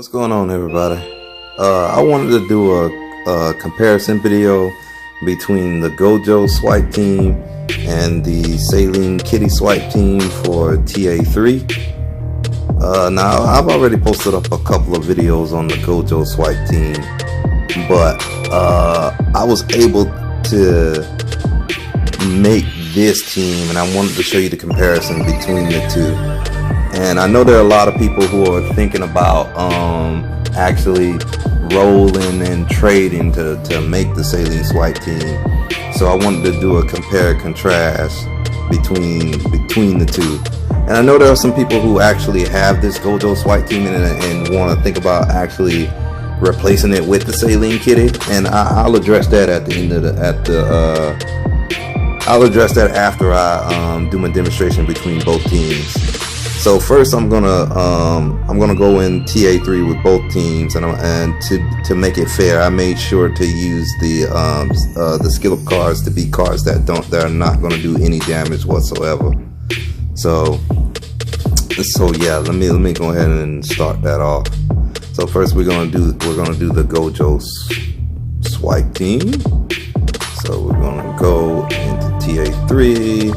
What's going on, everybody? I wanted to do a comparison video between the Gojo swipe team and the Saline Kitty swipe team for TA3. Now, I've already posted up a couple of videos on the Gojo swipe team, but I was able to make this team, and I wanted to show you the comparison between the two. And I know there are a lot of people who are thinking about actually rolling and trading to make the Saline swipe team. So I wanted to do a compare and contrast between the two. And I know there are some people who actually have this Gojo swipe team and want to think about actually replacing it with the Saline Kitty. And I'll address that at the end of I'll address that after I do my demonstration between both teams. So first, I'm gonna go in TA3 with both teams, and to make it fair, I made sure to use the skill up cards to be cards that are not gonna do any damage whatsoever. So yeah, let me go ahead and start that off. So first, we're gonna do the Gojo swipe team. So we're gonna go into TA3.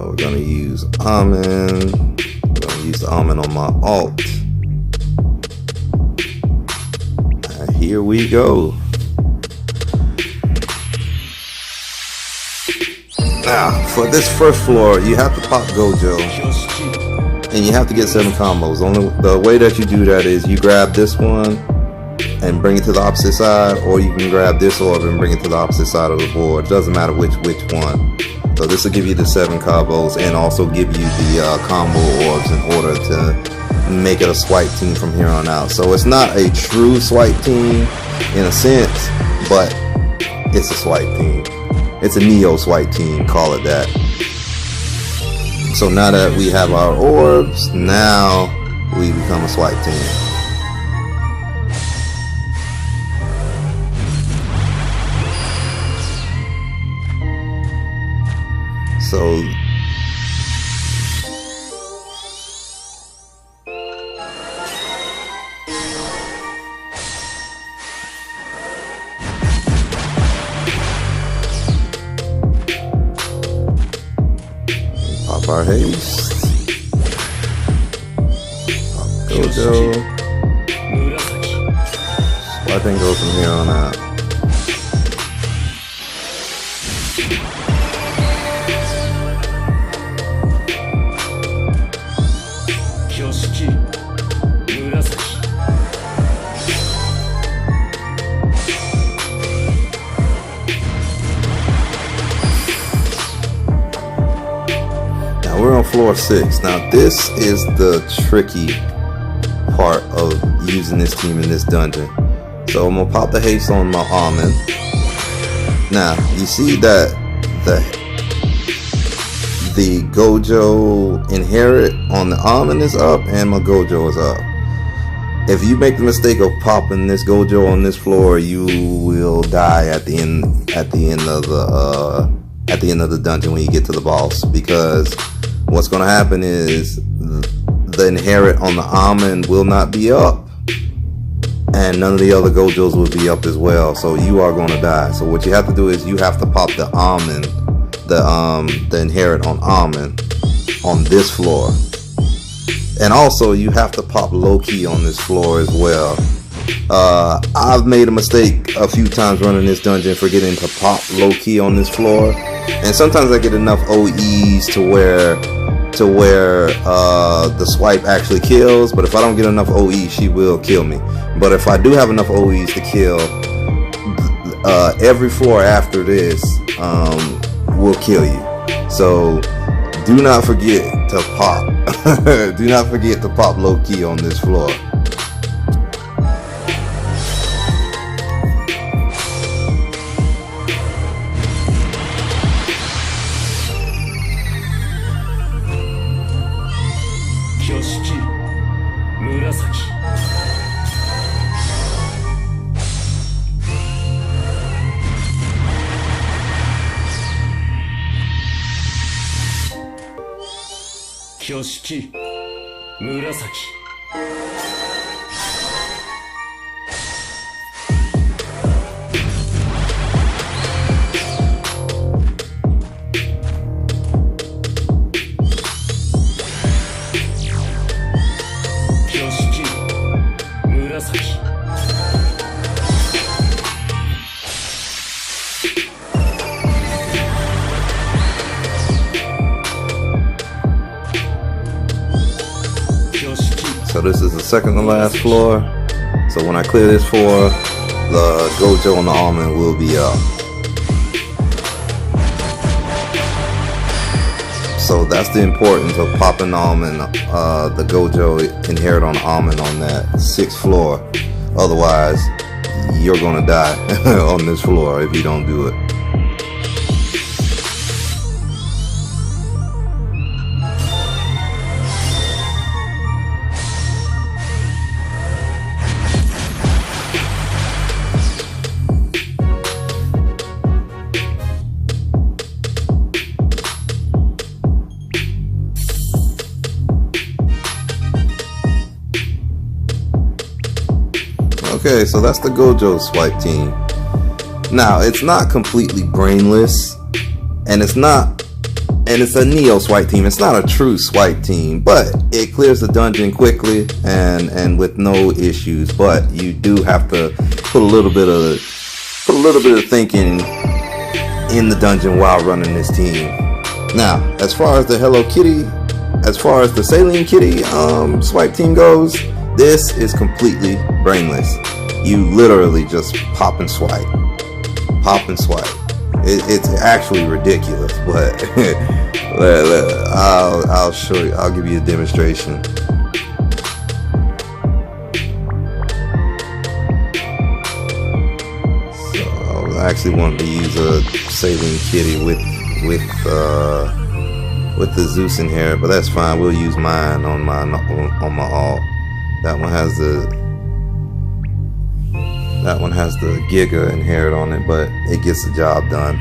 We're gonna use almond. I'm gonna use the almond on my alt. And here we go. Now, for this first floor, you have to pop Gojo, and you have to get 7 combos. The way that you do that is you grab this one and bring it to the opposite side, or you can grab this orb and bring it to the opposite side of the board. It doesn't matter which one. So this will give you the 7 combos and also give you the combo orbs in order to make it a swipe team from here on out. So it's not a true swipe team in a sense, but it's a swipe team. It's a Neo swipe team, call it that. So now that we have our orbs, now we become a swipe team. So pop our haste, pop Gojo, swiping goes from here on out. We're on floor 6. Now this is the tricky part of using this team in this dungeon. So I'm gonna pop the haste on my almond. Now you see that the Gojo inherit on the almond is up and my Gojo is up. If you make the mistake of popping this Gojo on this floor, you will die at the end of the dungeon when you get to the boss, because what's going to happen is the inherit on the almond will not be up, and none of the other Gojos will be up as well. So you are going to die. So what you have to do is you have to pop the almond, the inherit on almond on this floor, and also you have to pop low key on this floor as well. I've made a mistake a few times running this dungeon forgetting to pop low key on this floor, and sometimes I get enough OEs to where the swipe actually kills, but if I don't get enough OEs, she will kill me. But if I do have enough OEs to kill, every floor after this will kill you. So do not forget to pop. Do not forget to pop low key on this floor. Kyoshiki Murasaki So this is the second to last floor. So when I clear this floor, the Gojo and the almond will be up. So that's the importance of popping the almond. The Gojo inherit on the almond on that 6th floor. Otherwise, you're gonna die on this floor if you don't do it. Okay, so that's the Gojo swipe team. Now, it's not completely brainless, and it's a Neo swipe team. It's not a true swipe team, but it clears the dungeon quickly and with no issues. But you do have to put a little bit of thinking in the dungeon while running this team. Now, as far as the Saline Kitty swipe team goes, this is completely brainless. You literally just pop and swipe. It's actually ridiculous, but I'll show you. I'll give you a demonstration. So I actually wanted to use a Saline Kitty with the Zeus in here, but that's fine. We'll use mine on my alt. That one has the Giga inherit on it, but it gets the job done.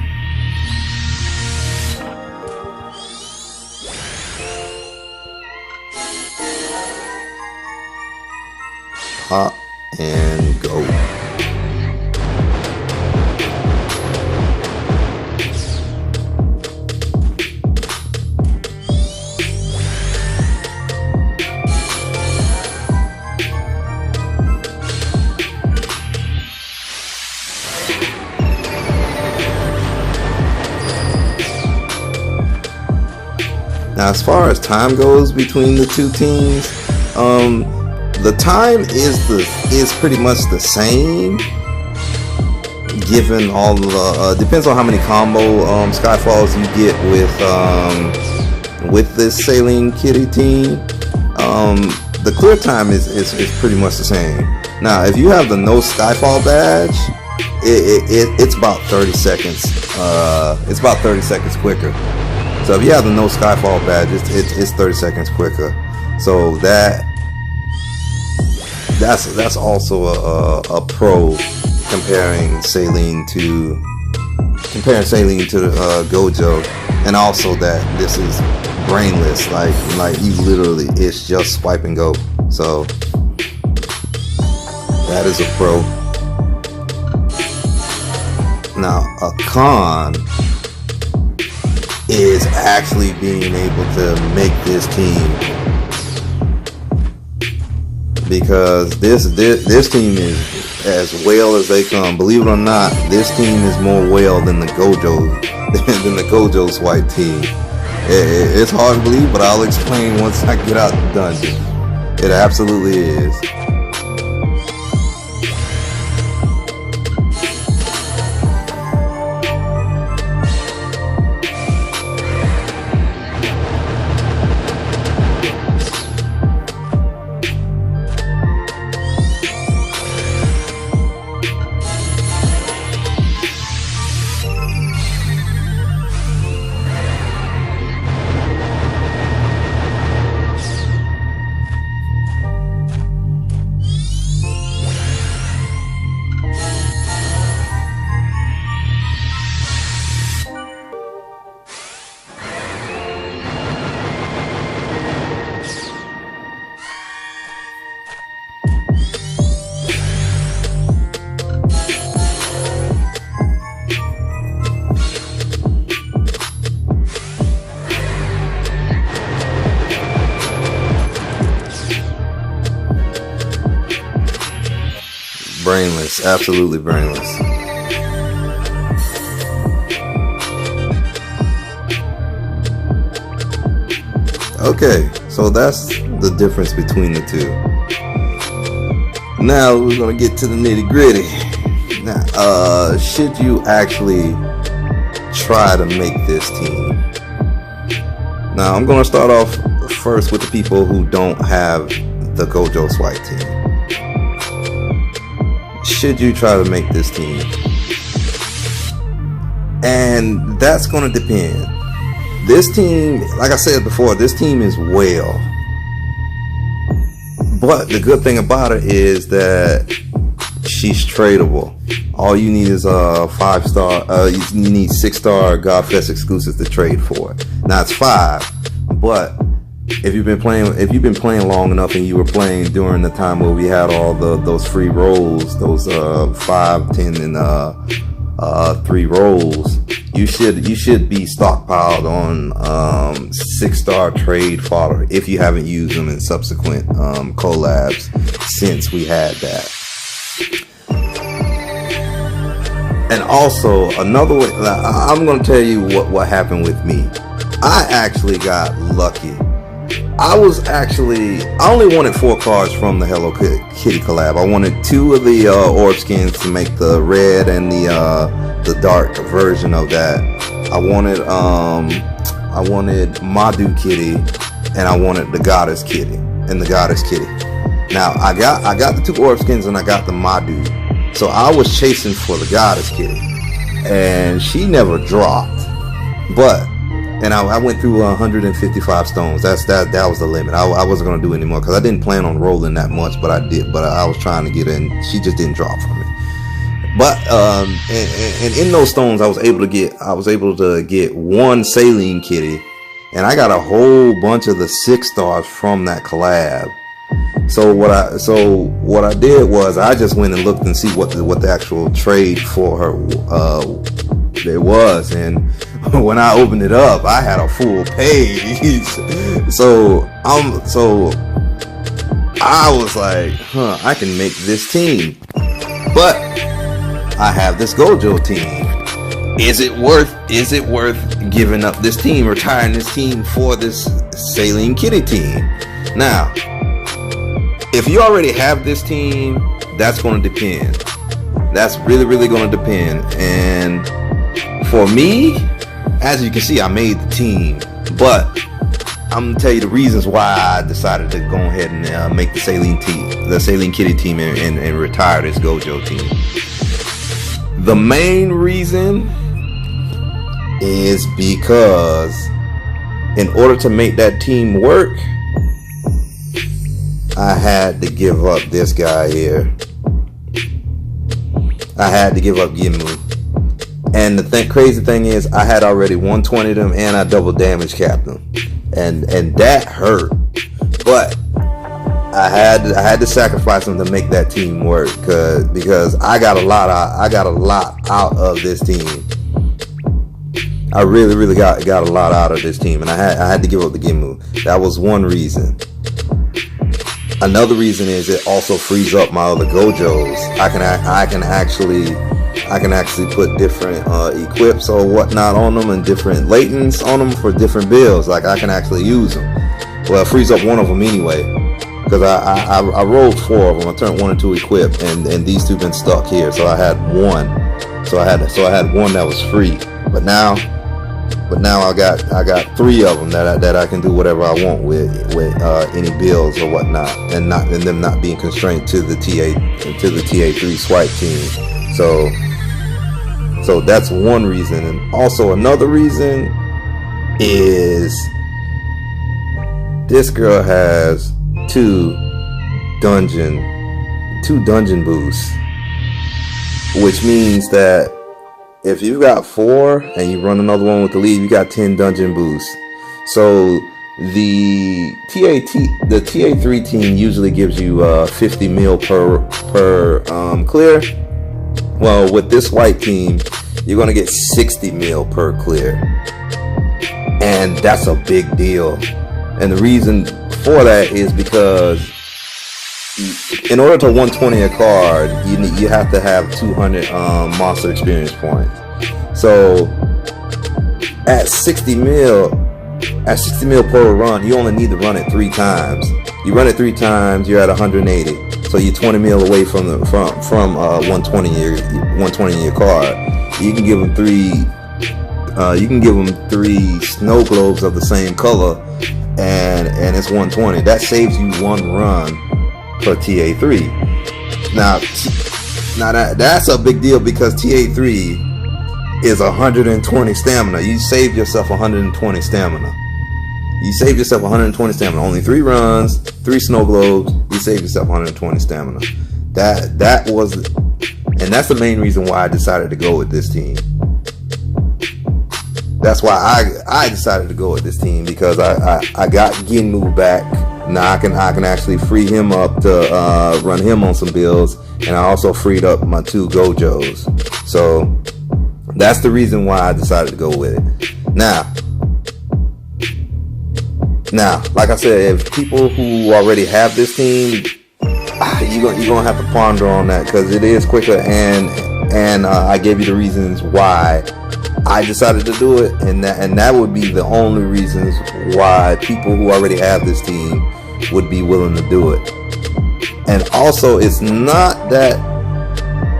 Pop and go. Now, as far as time goes between the two teams, the time is pretty much the same. Given all the depends on how many combo Skyfalls you get with this Saline Kitty team. The clear time is pretty much the same. Now, if you have the no Skyfall badge, it's about 30 seconds. It's about 30 seconds quicker. So if you have the no Skyfall badge, it's 30 seconds quicker. So that's also a pro comparing Saline to Gojo, and also that this is brainless. Like you literally, it's just swipe and go. So that is a pro. Now a con is actually being able to make this team, because this team is as whale as they come. Believe it or not, this team is more whale than the Gojo swipe team. It's hard to believe, but I'll explain once I get out the dungeon. It absolutely is. Brainless, absolutely brainless. Okay, so that's the difference between the two. Now we're gonna get to the nitty gritty. Now, should you actually try to make this team? Now I'm gonna start off first with the people who don't have the Gojo Swipe team. Should you try to make this team? And that's gonna depend. This team, like I said before, this team is well. But the good thing about it is that she's tradable. All you need is a 5-star, you need 6-star Godfest exclusives to trade for it. Now it's 5, but if you've been playing long enough and you were playing during the time where we had all those free rolls, those 5, 10, and 3 rolls, you should be stockpiled on 6-star trade fodder if you haven't used them in subsequent collabs since we had that. And also another way, I'm going to tell you what happened with me. I actually got lucky. I only wanted 4 cards from the Hello Kitty collab. I wanted 2 of the orb skins to make the red and the dark version of that. I wanted Madu Kitty, and I wanted the Goddess Kitty and the Goddess Kitty. Now I got the 2 orb skins and I got the Madu. So I was chasing for the Goddess Kitty, and she never dropped. And I went through 155 stones. That was the limit. I wasn't gonna do any more because I didn't plan on rolling that much, but I did. But I was trying to get in. She just didn't drop for me. But and in those stones, I was able to get 1 Saline Kitty, and I got a whole bunch of the 6-stars from that collab. So what I did was I just went and looked and see what the actual trade for her there was, and when I opened it up, I had a full page. so I was like, I can make this team, but I have this Gojo team. Is it worth giving up this team, retiring this team for this Saline Kitty team? Now, if you already have this team, that's going to depend. That's really going to depend. And for me, as you can see, I made the team, but I'm gonna tell you the reasons why I decided to go ahead and make the Saline Kitty team, and retire this Gojo team. The main reason is because in order to make that team work, I had to give up this guy here. I had to give up Gimu. And the crazy thing is, I had already 120 them, and I double damage capped them, and that hurt. But I had to sacrifice them to make that team work, because I got a lot out of this team. I really got a lot out of this team, and I had to give up the Gimu. That was one reason. Another reason is it also frees up my other Gojos. I can actually put different equips or whatnot on them, and different latents on them for different builds. Like, I can actually use them. Well, it frees up one of them anyway, because I rolled 4 of them. I turned 1 and 2 equipped, and these 2 been stuck here. So I had 1. So I had 1 that was free. But now I got 3 of them that I can do whatever I want with any builds or whatnot, and them not being constrained to the TA3 swipe team. So that's one reason. And also another reason is this girl has 2 dungeon boosts, which means that if you got 4 and you run another one with the lead, you got 10 dungeon boosts. So the TA3 team usually gives you 50 mil per clear. Well, with this white team, you're gonna get 60 mil per clear, and that's a big deal. And the reason for that is because in order to 120 a card, you have to have 200 monster experience points. So at 60 mil per run, you only need to run it 3 times. You run it 3 times, you're at 180. So you're 20 mil away from 120 in your card. You can give them 3 snow globes of the same color, and it's 120. That saves you 1 run per TA3. Now that's a big deal because TA3 is 120 stamina. You saved yourself 120 stamina. You saved yourself 120 stamina. Only 3 runs, 3 snow globes. You saved yourself 120 stamina. That was, and that's the main reason why I decided to go with this team. That's why I decided to go with this team, because I got Ginmu back. Now I can actually free him up to run him on some builds, and I also freed up my 2 Gojos. So that's the reason why I decided to go with it. Now, like I said, if people who already have this team, you're gonna have to ponder on that, because it is quicker, and I gave you the reasons why I decided to do it, and that would be the only reasons why people who already have this team would be willing to do it. And also, it's not that,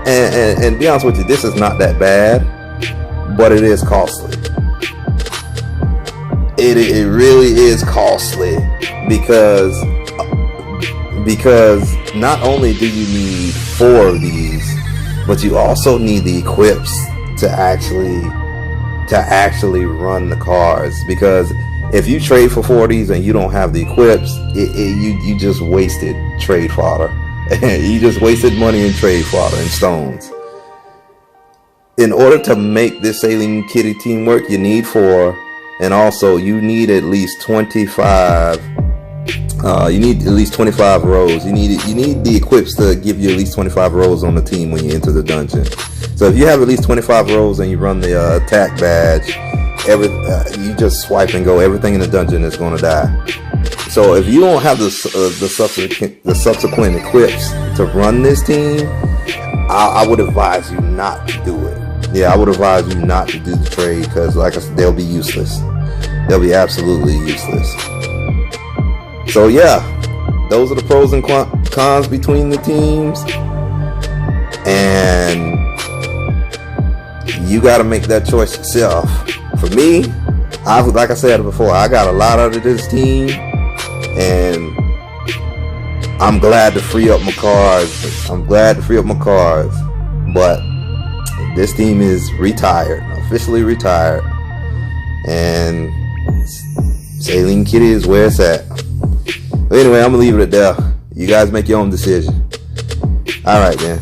and to be honest with you, this is not that bad, but it is costly. It really is costly, because not only do you need 4 of these, but you also need the equips to actually run the cards. Because if you trade for 4 of these and you don't have the equips, you just wasted trade fodder. You just wasted money in trade fodder and stones. In order to make this Saline Kitty team work, you need 4. And also, you need at least 25. You need at least 25 rows. You need the equips to give you at least 25 rows on the team when you enter the dungeon. So if you have at least 25 rows and you run the attack badge, you just swipe and go. Everything in the dungeon is going to die. So if you don't have the subsequent equips to run this team, I would advise you not to do it. Yeah, I would advise you not to do the trade, because like I said, they'll be useless. They'll be absolutely useless. So yeah, those are the pros and cons between the teams, and you got to make that choice yourself. For me, like I said before, I got a lot out of this team, and I'm glad to free up my cards. But this team is retired, officially retired, and Saline Kitty is where it's at. But anyway, I'm gonna leave it at there. You guys make your own decision. All right, then.